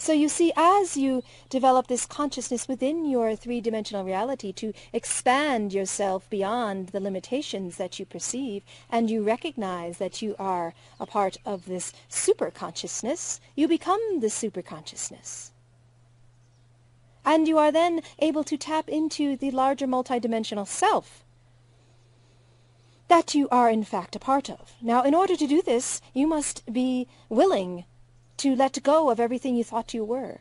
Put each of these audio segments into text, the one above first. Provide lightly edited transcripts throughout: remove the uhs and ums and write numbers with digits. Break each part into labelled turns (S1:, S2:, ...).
S1: So you see, as you develop this consciousness within your three-dimensional reality to expand yourself beyond the limitations that you perceive, and you recognize that you are a part of this super-consciousness, you become the super-consciousness. And you are then able to tap into the larger multidimensional self that you are in fact a part of. Now, in order to do this, you must be willing to let go of everything you thought you were,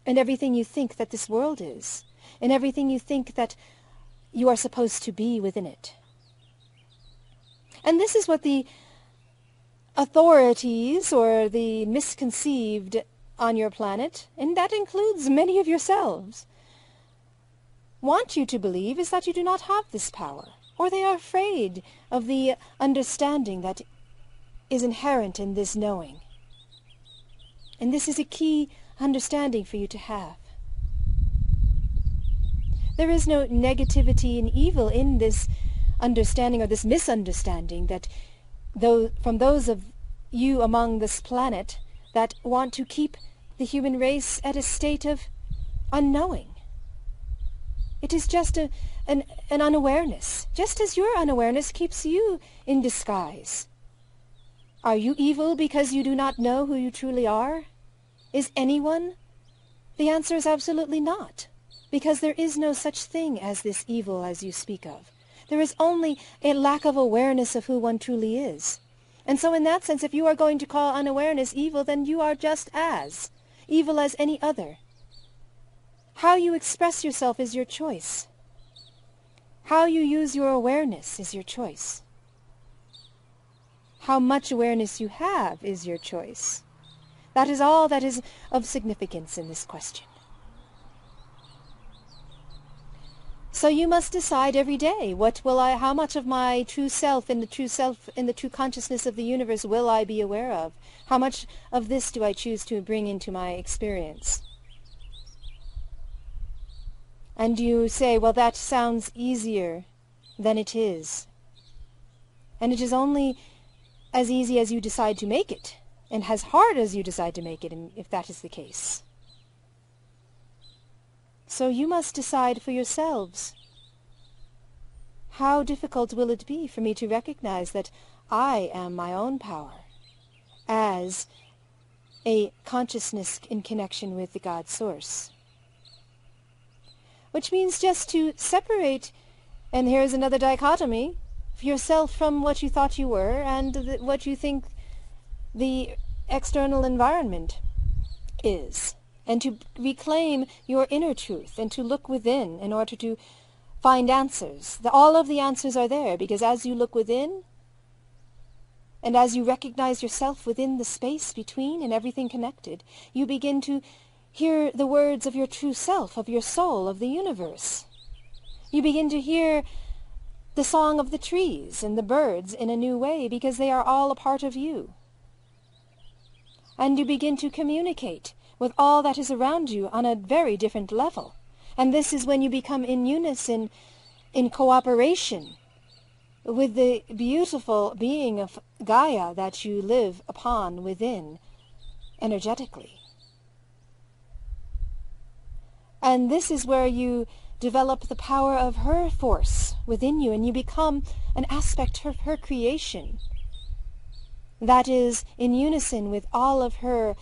S1: and everything you think that this world is, and everything you think that you are supposed to be within it. And this is what the authorities, or the misconceived on your planet, and that includes many of yourselves, want you to believe is that you do not have this power, or they are afraid of the understanding that is inherent in this knowing. And this is a key understanding for you to have. There is no negativity and evil in this understanding, or this misunderstanding, that from those of you among this planet that want to keep the human race at a state of unknowing. It is just an unawareness, just as your unawareness keeps you in disguise. Are you evil because you do not know who you truly are? Is anyone? The answer is absolutely not, because there is no such thing as this evil as you speak of. There is only a lack of awareness of who one truly is. And so in that sense, if you are going to call unawareness evil, then you are just as evil as any other. How you express yourself is your choice. How you use your awareness is your choice. How much awareness you have is your choice. That is all that is of significance in this question. So you must decide every day, how much of my true self, in the true consciousness of the universe will I be aware of? How much of this do I choose to bring into my experience? And you say, well, that sounds easier than it is. And it is only as easy as you decide to make it, and as hard as you decide to make it, if that is the case. So you must decide for yourselves. How difficult will it be for me to recognize that I am my own power as a consciousness in connection with the God Source? Which means just to separate, and here's another dichotomy, yourself from what you thought you were and what you think the external environment is, and to reclaim your inner truth and to look within in order to find answers. All of the answers are there, because as you look within and as you recognize yourself within the space between and everything connected, you begin to hear the words of your true self, of your soul, of the universe. You begin to hear the song of the trees and the birds in a new way, because they are all a part of you. And you begin to communicate with all that is around you on a very different level. And this is when you become in unison, in cooperation with the beautiful being of Gaia that you live upon within energetically. And this is where you develop the power of her force within you, and you become an aspect of her creation that is in unison with all of her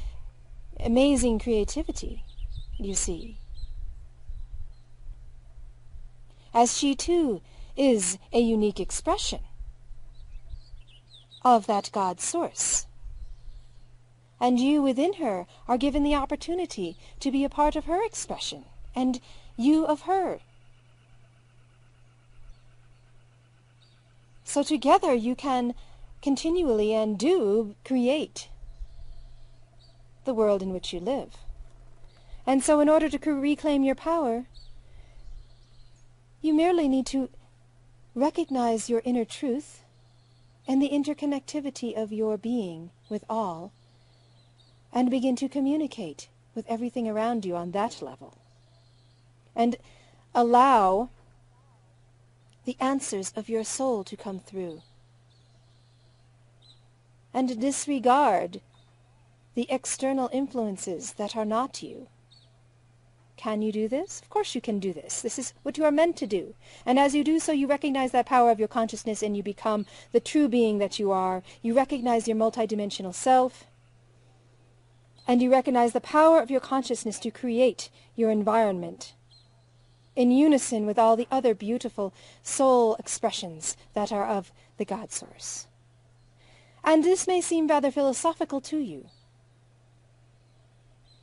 S1: amazing creativity, you see. As she too is a unique expression of that God Source. And you within her are given the opportunity to be a part of her expression, and you of her. So together you can continually and do create the world in which you live. And so in order to reclaim your power, you merely need to recognize your inner truth and the interconnectivity of your being with all, and begin to communicate with everything around you on that level. And allow the answers of your soul to come through. And disregard the external influences that are not you. Can you do this? Of course you can do this. This is what you are meant to do. And as you do so, you recognize that power of your consciousness and you become the true being that you are. You recognize your multidimensional self. And you recognize the power of your consciousness to create your environment in unison with all the other beautiful soul expressions that are of the God Source. And this may seem rather philosophical to you.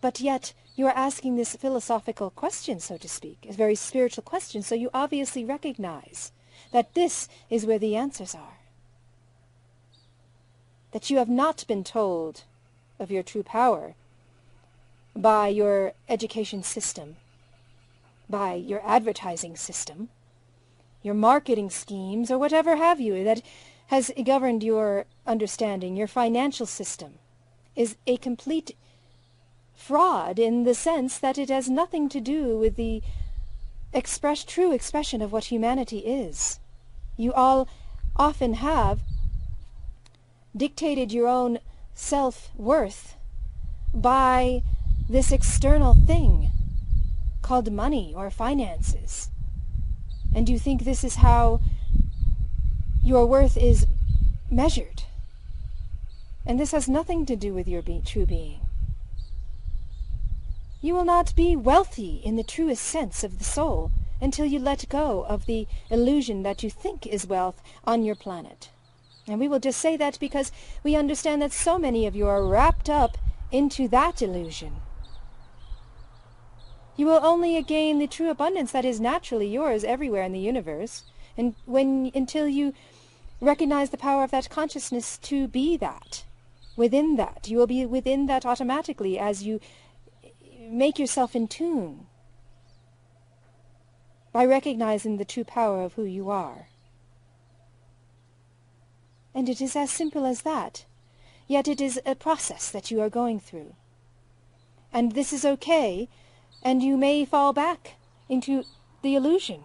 S1: But yet, you are asking this philosophical question, so to speak, a very spiritual question, so you obviously recognize that this is where the answers are. That you have not been told of your true power by your education system, by your advertising system, your marketing schemes, or whatever have you that has governed your understanding. Your financial system is a complete fraud in the sense that it has nothing to do with the true expression of what humanity is. You all often have dictated your own self-worth by this external thing called money or finances. And you think this is how your worth is measured. And this has nothing to do with your true being. You will not be wealthy in the truest sense of the soul until you let go of the illusion that you think is wealth on your planet. And we will just say that because we understand that so many of you are wrapped up into that illusion. You will only gain the true abundance that is naturally yours everywhere in the universe, and until you recognize the power of that consciousness to be that, within that. You will be within that automatically as you make yourself in tune by recognizing the true power of who you are. And it is as simple as that. Yet it is a process that you are going through. And this is okay, and you may fall back into the illusion.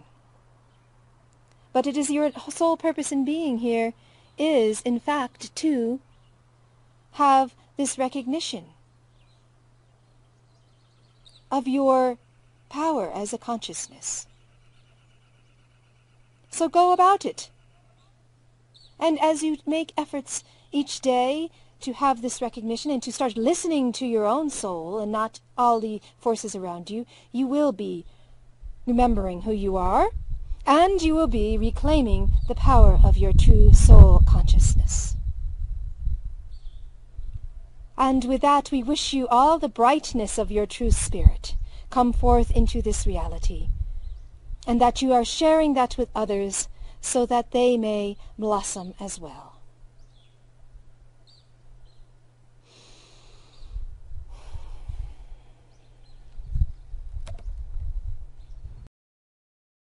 S1: But it is your sole purpose in being here is, in fact, to have this recognition of your power as a consciousness. So go about it. And as you make efforts each day to have this recognition and to start listening to your own soul and not all the forces around you, you will be remembering who you are, and you will be reclaiming the power of your true soul consciousness. And with that, we wish you all the brightness of your true spirit come forth into this reality, and that you are sharing that with others so that they may blossom as well.